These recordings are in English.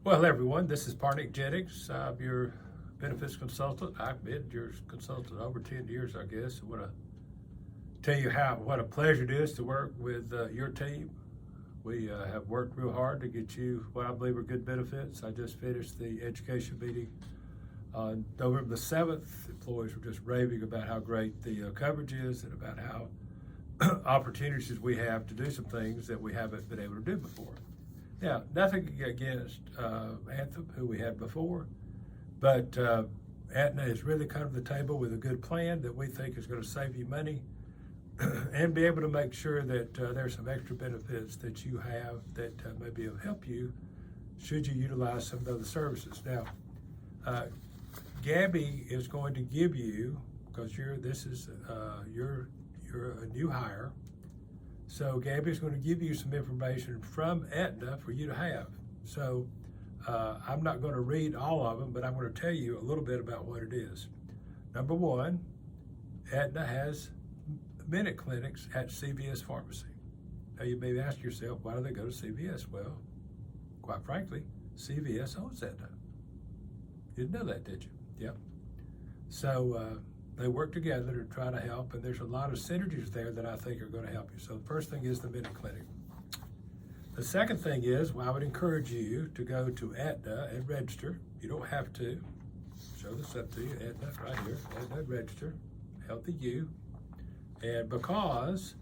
Well, everyone, this is Parnick Jennings. I'm your benefits consultant. I've been your consultant over 10 years, I guess. I want to tell you what a pleasure it is to work with your team. We have worked real hard to get you what I believe are good benefits. I just finished the education meeting on November the 7th. Employees were just raving about how great the coverage is and about how opportunities we have to do some things that we haven't been able to do before. Now, nothing against Anthem, who we had before, but Aetna has really come to the table with a good plan that we think is going to save you money and be able to make sure that there's some extra benefits that you have that maybe will help you should you utilize some of the other services. Now, Gabby is going to give you, because you're a new hire. So Gabby's going to give you some information from Aetna for you to have. So I'm not going to read all of them, but I'm going to tell you a little bit about what it is. Number one, Aetna has minute clinics at CVS Pharmacy. Now you may ask yourself, why do they go to CVS? Well, quite frankly, CVS owns Aetna. You didn't know that, did you? Yep. So they work together to try to help, and there's a lot of synergies there that I think are going to help you. So the first thing is the minute clinic. The second thing is, I would encourage you to go to Aetna and register. You don't have to. Show this up to you, Aetna, right here. Aetna, register, Healthy You. And because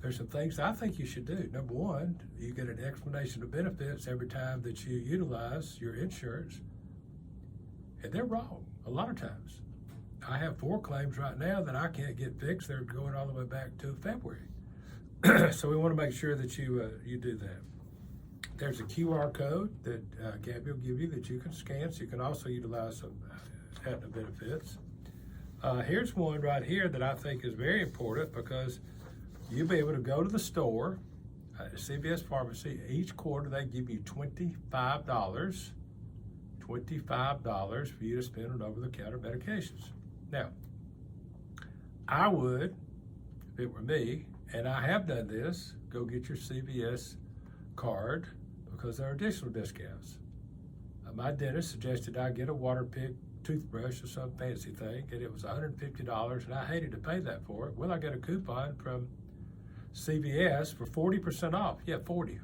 there's some things I think you should do. Number one, you get an explanation of benefits every time that you utilize your insurance. And they're wrong a lot of times. I have 4 claims right now that I can't get fixed. They're going all the way back to February. So we want to make sure that you do that. There's a QR code that Gabby will give you that you can scan, so you can also utilize some Aetna benefits. Here's one right here that I think is very important because you'll be able to go to the store, CVS Pharmacy. Each quarter they give you $25 for you to spend on over-the-counter medications. Now, I would, if it were me, and I have done this, go get your CVS card because there are additional discounts. My dentist suggested I get a Waterpik toothbrush or some fancy thing, and it was $150, and I hated to pay that for it. Well, I got a coupon from CVS for 40% off. Yeah, 40.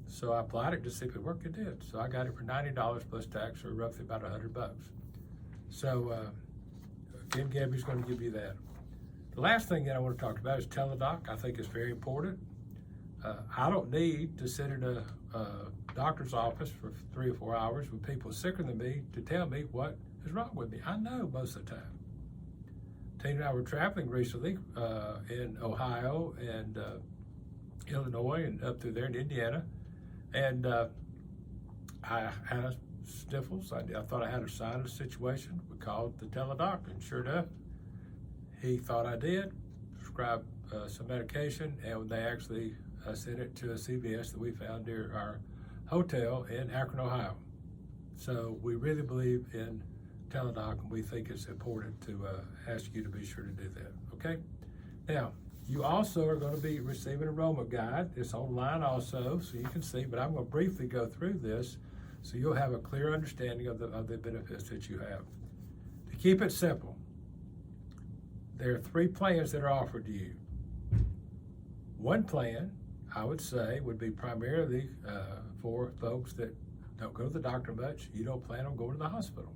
So I applied it to see if it worked. It did. So I got it for $90 plus tax, or roughly about $100. So again, Gabby's going to give you that. The last thing that I want to talk about is Teladoc. I think it's very important. I don't need to sit in a doctor's office for 3 or 4 hours with people sicker than me to tell me what is wrong with me. I know most of the time. Tina and I were traveling recently in Ohio and Illinois and up through there in Indiana. And I had a sniffles. I thought I had a sinus situation. We called the Teladoc, and sure enough, he thought I did, prescribed some medication, and they actually sent it to a CVS that we found near our hotel in Akron, Ohio. So we really believe in Teladoc, and we think it's important to ask you to be sure to do that, okay? Now, you also are going to be receiving an enrollment guide. It's online also, so you can see, but I'm going to briefly go through this so you'll have a clear understanding of the benefits that you have. To keep it simple, there are 3 plans that are offered to you. One plan, I would say, would be primarily for folks that don't go to the doctor much. You don't plan on going to the hospital.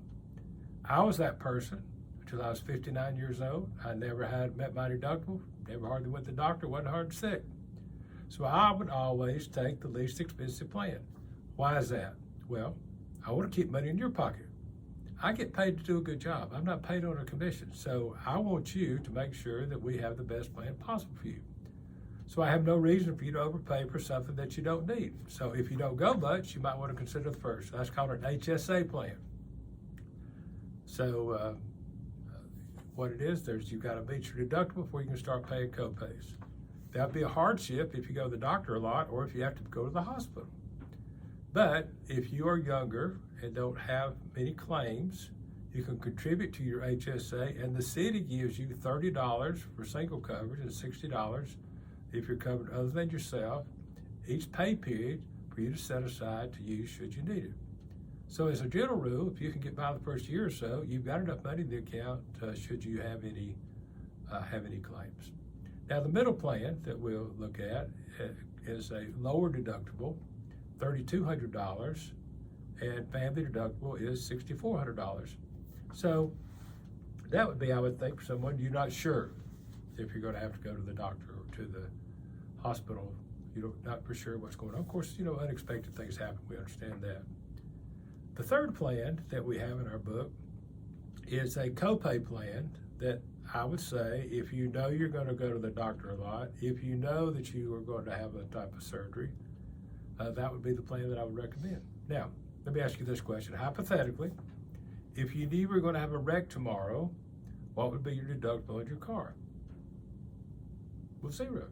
I was that person until I was 59 years old. I never had met my deductible, never hardly went to the doctor, wasn't hard sick. So I would always take the least expensive plan. Why is that? Well, I want to keep money in your pocket. I get paid to do a good job. I'm not paid on a commission. So I want you to make sure that we have the best plan possible for you. So I have no reason for you to overpay for something that you don't need. So if you don't go much, you might want to consider the first. That's called an HSA plan. So what it is, you've got to meet your deductible before you can start paying copays. That'd be a hardship if you go to the doctor a lot or if you have to go to the hospital. But if you are younger and don't have many claims, you can contribute to your HSA, and the city gives you $30 for single coverage and $60 if you're covered other than yourself each pay period for you to set aside to use should you need it. So as a general rule, if you can get by the first year or so, you've got enough money in the account should you have any claims. Now the middle plan that we'll look at is a lower deductible, $3,200, and family deductible is $6,400. So that would be, I would think, for someone you're not sure if you're going to have to go to the doctor or to the hospital. You're not for sure what's going on. Of course, unexpected things happen. We understand that. The third plan that we have in our book is a copay plan that I would say if you know you're going to go to the doctor a lot, if you know that you are going to have a type of surgery, that would be the plan that I would recommend. Now, let me ask you this question. Hypothetically, if you knew you were going to have a wreck tomorrow, what would be your deductible on your car? Well, zero.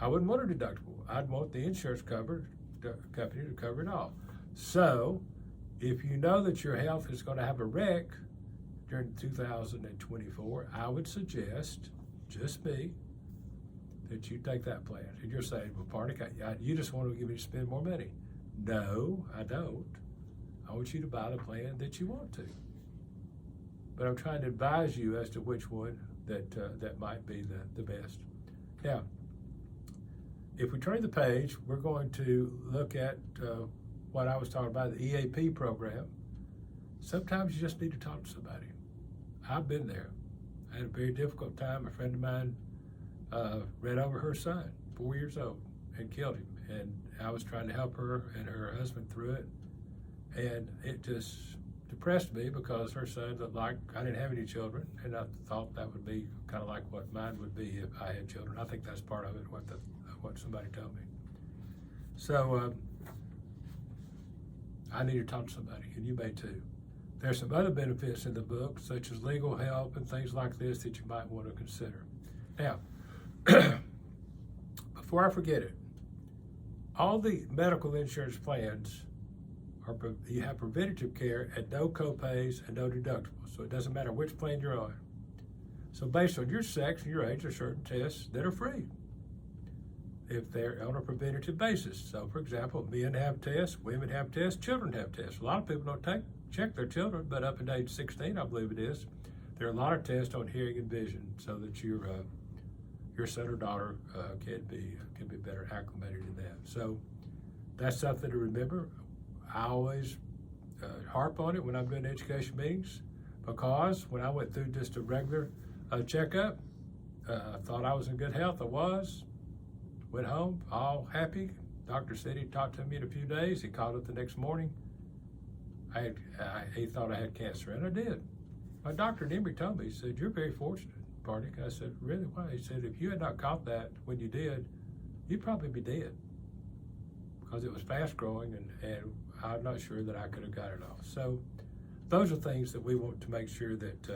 I wouldn't want a deductible. I'd want the insurance company to cover it all. So, if you know that your health is going to have a wreck during 2024, I would suggest, just me, that you take that plan. And you're saying, well, Parnick, you just want to give me to spend more money. No, I don't. I want you to buy the plan that you want to. But I'm trying to advise you as to which one that might be the best. Now, if we turn the page, we're going to look at what I was talking about, the EAP program. Sometimes you just need to talk to somebody. I've been there. I had a very difficult time. A friend of mine ran over her son, 4 years old, and killed him. And I was trying to help her and her husband through it. And it just depressed me because her son looked like, I didn't have any children, and I thought that would be kind of like what mine would be if I had children. I think that's part of it, what somebody told me. So I need to talk to somebody, and you may too. There's some other benefits in the book, such as legal help and things like this that you might want to consider. Now, before I forget it, all the medical insurance plans you have preventative care at no copays and no deductibles. So it doesn't matter which plan you're on. So based on your sex and your age, there are certain tests that are free if they're on a preventative basis. So for example, men have tests, women have tests, children have tests. A lot of people don't check their children, but up at age 16, I believe it is, there are a lot of tests on hearing and vision so that your son or daughter can be better acclimated in that. So that's something to remember. I always harp on it when I'm doing education meetings because when I went through just a regular checkup, I thought I was in good health. I was. Went home, all happy. Doctor said he'd talk to me in a few days. He called up the next morning. He thought I had cancer, and I did. My doctor in Emory told me, he said, you're very fortunate, Parnick. I said, really, why? He said, if you had not caught that when you did, you'd probably be dead because it was fast growing, and I'm not sure that I could have got it off. So those are things that we want to make sure that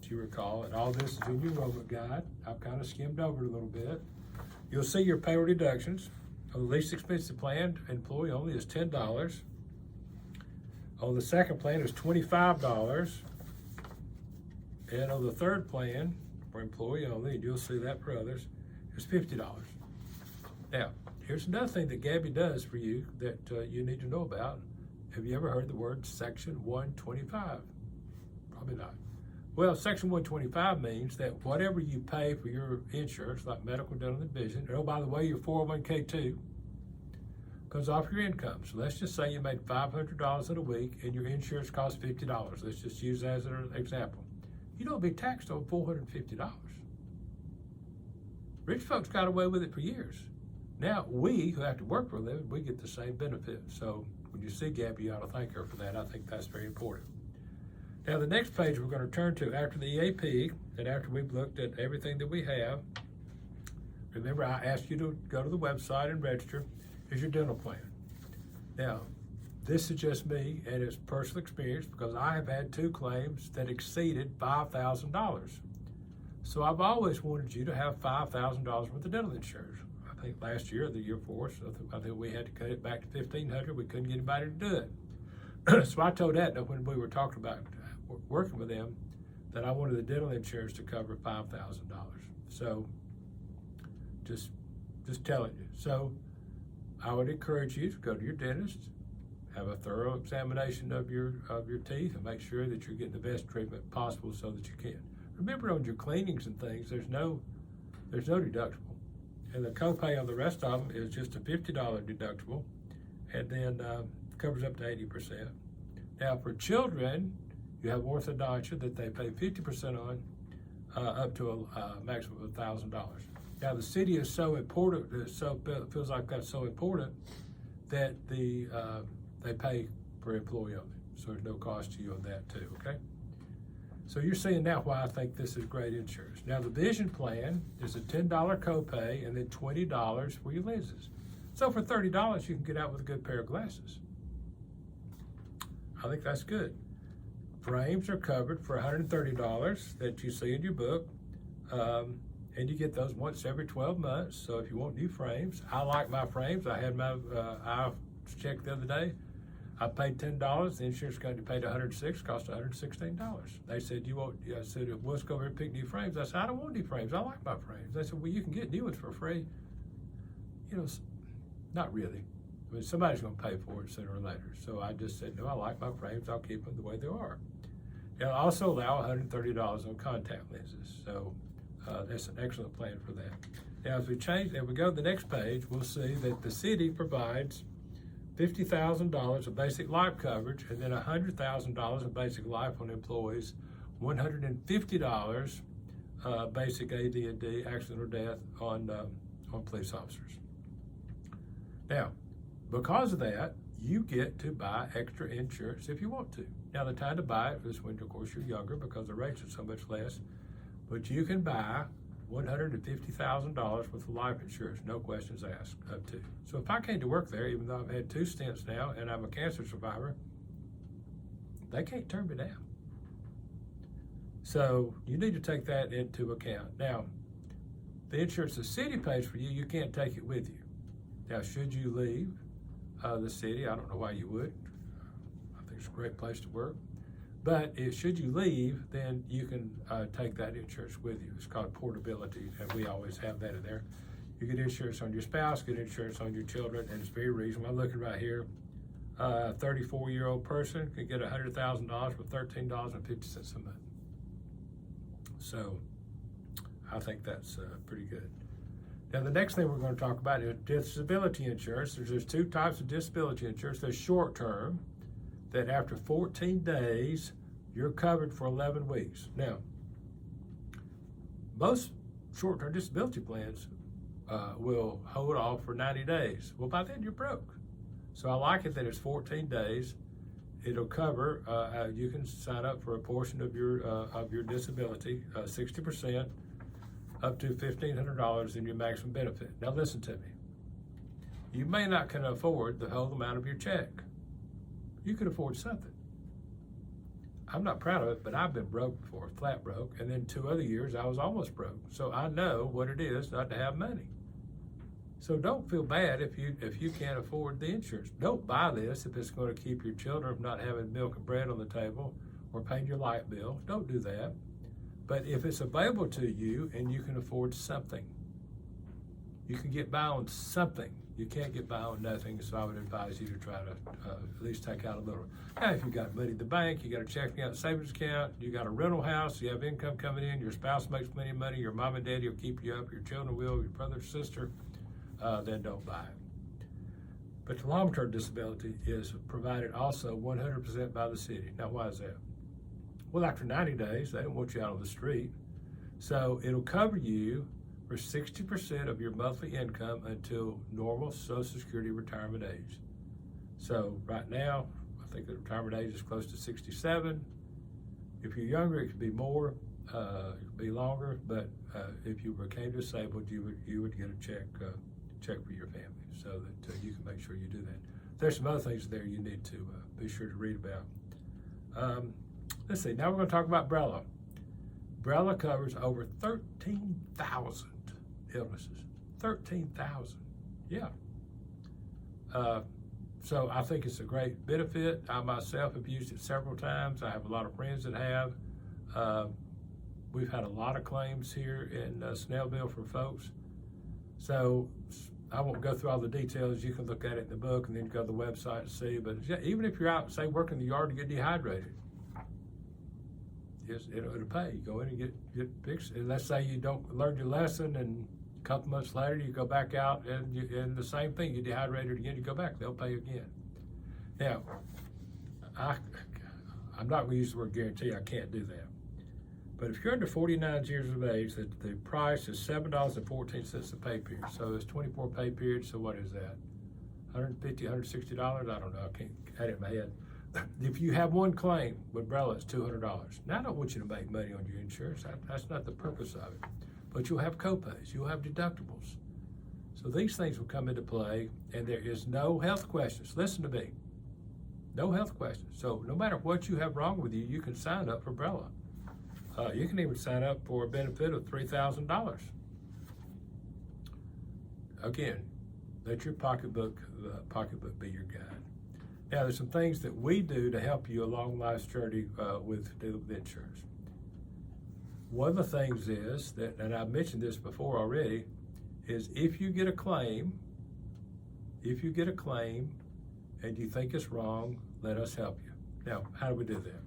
you recall. And all this is in your enrollment guide. I've kind of skimmed over it a little bit. You'll see your payroll deductions. On the least expensive plan, employee only, is $10. On the second plan is $25. And on the third plan, for employee only, and you'll see that for others, is $50. Now, here's another thing that Gabby does for you that you need to know about. Have you ever heard the word Section 125? Probably not. Well, Section 125 means that whatever you pay for your insurance, like medical, dental, and vision, and oh, by the way, your 401k too, comes off your income. So let's just say you made $500 in a week and your insurance costs $50. Let's just use that as an example. You don't be taxed on $450. Rich folks got away with it for years. Now, we who have to work for a living, we get the same benefit. So when you see Gabby, you ought to thank her for that. I think that's very important. Now, the next page we're going to turn to after the EAP and after we've looked at everything that we have, remember I asked you to go to the website and register, is your dental plan. Now, this is just me and it's personal experience because I have had 2 claims that exceeded $5,000. So I've always wanted you to have $5,000 worth of dental insurance. I think last year or the year before, so I think we had to cut it back to $1,500. We couldn't get anybody to do it. So I told Aetna when we were talking about working with them that I wanted the dental insurance to cover $5,000. So just telling you. So I would encourage you to go to your dentist, have a thorough examination of your teeth, and make sure that you're getting the best treatment possible so that you can. Remember, on your cleanings and things, there's no deductible, and the copay on the rest of them is just a $50 deductible, and then covers up to 80%. Now, for children, you have orthodontia that they pay 50% on, up to a maximum of $1,000. Now, the city is so important, feels like that's so important that they pay per employee only. So there's no cost to you on that too, okay? So you're seeing now why I think this is great insurance. Now, the vision plan is a $10 copay and then $20 for your lenses. So for $30, you can get out with a good pair of glasses. I think that's good. Frames are covered for $130 that you see in your book. And you get those once every 12 months. So if you want new frames, I like my frames. I had my eye checked the other day. I paid $10. The insurance company paid $106. Cost $116. They said, I said, well, let's go over and pick new frames. I said, I don't want new frames. I like my frames. They said, well, you can get new ones for free. You know, not really. I mean, somebody's going to pay for it sooner or later. So I just said, no, I like my frames. I'll keep them the way they are. They'll also allow $130 on contact lenses. So that's an excellent plan for that. Now, as we go to the next page, we'll see that the city provides $50,000 of basic life coverage, and then $100,000 of basic life on employees, $150 basic AD&D, accident or death, on police officers. Now, because of that, you get to buy extra insurance if you want to. Now, the time to buy it is when, of course, you're younger because the rates are so much less. But you can buy $150,000 worth of life insurance, no questions asked, up to. So if I came to work there, even though I've had 2 stints now and I'm a cancer survivor, they can't turn me down. So you need to take that into account. Now, the insurance the city pays for you, you can't take it with you. Now, should you leave the city, I don't know why you would. I think it's a great place to work. But should you leave, then you can take that insurance with you. It's called portability, and we always have that in there. You get insurance on your spouse, get insurance on your children, and it's very reasonable. I'm looking right here. A 34-year-old person could get $100,000 for $13.50 a month. So I think that's pretty good. Now, the next thing we're going to talk about is disability insurance. There's 2 types of disability insurance. There's short-term, that after 14 days, you're covered for 11 weeks. Now, most short-term disability plans will hold off for 90 days. Well, by then you're broke. So I like it that it's 14 days. It'll cover, you can sign up for a portion of your disability, 60%, up to $1,500 in your maximum benefit. Now listen to me. You may not can afford the whole amount of your check. You could afford something. I'm not proud of it, but I've been broke before, flat broke, and then 2 other years I was almost broke. So I know what it is not to have money. So don't feel bad if you can't afford the insurance. Don't buy this if it's going to keep your children from not having milk and bread on the table or paying your light bill. Don't do that. But if it's available to you and you can afford something, you can get by on something. You can't get by on nothing, so I would advise you to try to at least take out a little. Now, if you've got money in the bank, you got a checking account, savings account, you got a rental house, you have income coming in, your spouse makes plenty of money, your mom and daddy will keep you up, your children will, your brother or sister, then don't buy it. But the long-term disability is provided also 100% by the city. Now, why is that? Well, after 90 days, they don't want you out on the street. So it'll cover you for 60% of your monthly income until normal Social Security retirement age. So right now, I think the retirement age is close to 67. If you're younger, it could be more, it could be longer, but if you became disabled, you would get a check for your family so that you can make sure you do that. There's some other things there you need to be sure to read about. Let's see, now we're going to talk about BRELA. BRELA covers over 13,000 illnesses. 13,000, yeah. So I think it's a great benefit. I myself have used it several times. I have a lot of friends that have. We've had a lot of claims here in Snellville for folks. So I won't go through all the details. You can look at it in the book and then go to the website and see. But even if you're out, say, working in the yard to get dehydrated, yes, it'll pay. You go in and get fixed. And let's say you don't learn your lesson, and a couple months later you go back out and the same thing, you dehydrated again, you go back, they'll pay you again. Now, I'm not going to use the word guarantee. I can't do that. But if you're under 49 years of age, the price is $7.14 a pay period. So it's 24 pay periods. So what is that? $150, $160? I don't know. I can't add it in my head. If you have one claim with Brella, it's $200. Now, I don't want you to make money on your insurance. That's not the purpose of it. But you'll have copays. You'll have deductibles. So these things will come into play, and there is no health questions. Listen to me. No health questions. So no matter what you have wrong with you, you can sign up for Brella. You can even sign up for a benefit of $3,000. Again, let your pocketbook be your guide. Now, there's some things that we do to help you along life's journey with insurance. One of the things is that, and I've mentioned this before already, is if you get a claim and you think it's wrong, let us help you. Now, how do we do that?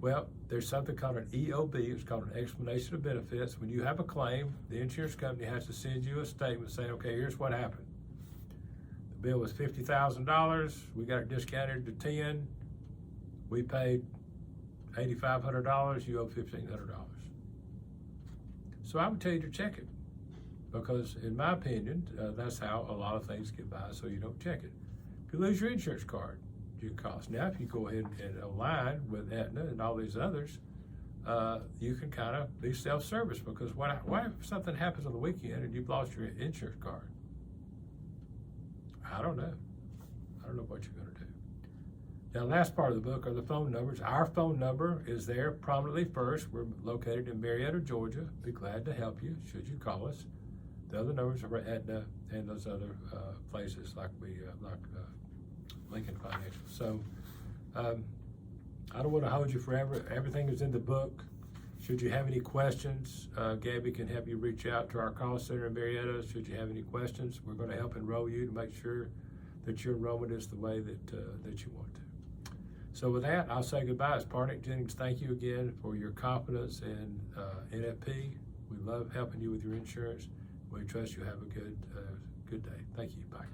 Well, there's something called an EOB. It's called an explanation of benefits. When you have a claim, the insurance company has to send you a statement saying, okay, here's what happened. The bill was $50,000. We got it discounted to 10. We paid $8,500. You owe $1,500. So I would tell you to check it, because in my opinion, that's how a lot of things get by, so you don't check it. If you lose your insurance card, you cost. Now, if you go ahead and align with Aetna and all these others, you can kind of be self-service, because what if something happens on the weekend and you've lost your insurance card? I don't know. I don't know what you're going to do. Now, the last part of the book are the phone numbers. Our phone number is there prominently first. We're located in Marietta, Georgia. Be glad to help you should you call us. The other numbers are Aetna and those other places like Lincoln Financial. So I don't want to hold you forever. Everything is in the book. Should you have any questions, Gabby can help you reach out to our call center in Marietta. Should you have any questions, we're going to help enroll you to make sure that your enrollment is the way that you want to. So with that, I'll say goodbye. It's Parnick Jennings. Thank you again for your confidence in NFP. We love helping you with your insurance. We trust you have a good day. Thank you. Bye.